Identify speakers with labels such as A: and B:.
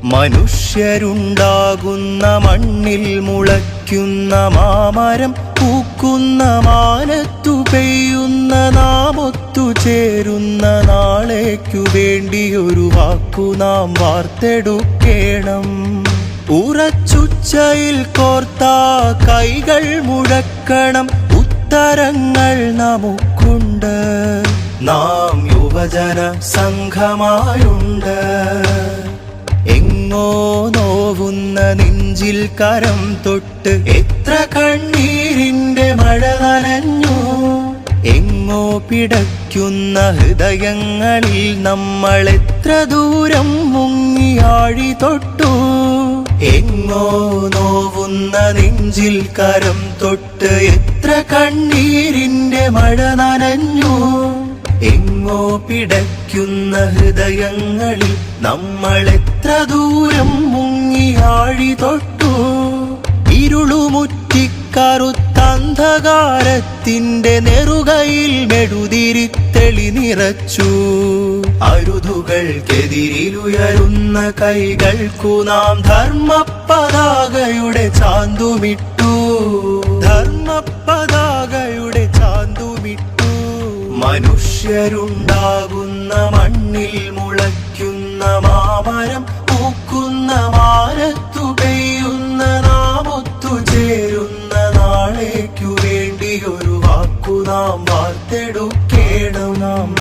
A: മനുഷ്യരുണ്ടാകുന്ന മണ്ണിൽ മുളയ്ക്കുന്ന മാമരം, പൂക്കുന്ന മാനത്തു പെയ്യുന്ന നാമൊത്തു ചേരുന്ന നാളേക്കു വേണ്ടിയൊരു വാക്കു നാം വാർത്തെടുക്കേണം. ഉറച്ചുച്ചയിൽ കോർത്ത കൈകൾ മുഴക്കണം, ഉത്തരങ്ങൾ നമുക്കുണ്ട്. നാം യുവജന സംഘമായുണ്ട്. എങ്ങോ നോവുന്ന നെഞ്ചിൽ കരം തൊട്ട് എത്ര കണ്ണീരിന്റെ മഴ നനഞ്ഞു. എങ്ങോ പിടയ്ക്കുന്ന ഹൃദയങ്ങളിൽ നമ്മൾ എത്ര ദൂരം മുങ്ങിയാഴി തൊട്ടു. എങ്ങോ നോവുന്ന നെഞ്ചിൽ കരം തൊട്ട് എത്ര കണ്ണീരിന്റെ മഴ നനഞ്ഞു. എങ്ങോ പിടയ്ക്കുന്ന ഹൃദയങ്ങളിൽ നമ്മൾ എത്ര ദൂരം മുങ്ങിയാഴി തൊട്ടു. ഇരുളുമുറ്റിക്കറുത്ത അന്ധകാരത്തിന്റെ നെറുകയിൽ മെഴുതിരിത്തെളി നിറച്ചു. അരുതുകൾക്കെതിരിലുയരുന്ന കൈകൾക്കു നാം ധർമ്മപതാകയുടെ ചാന്തുമിട്ടു. ധർമ്മപതാകയുടെ ചാന്തുമിട്ടു. മനുഷ്യരുണ്ടാകുന്ന മണ്ണിൽ മുളയ്ക്കുന്ന മാമരം, പൂക്കുന്ന മാനത്തു പെയ്യുന്ന നാമൊത്തു ചേരുന്ന നാളേക്കു വേണ്ടിയൊരു വാക്കു നാം വാർത്തെടുക്കും.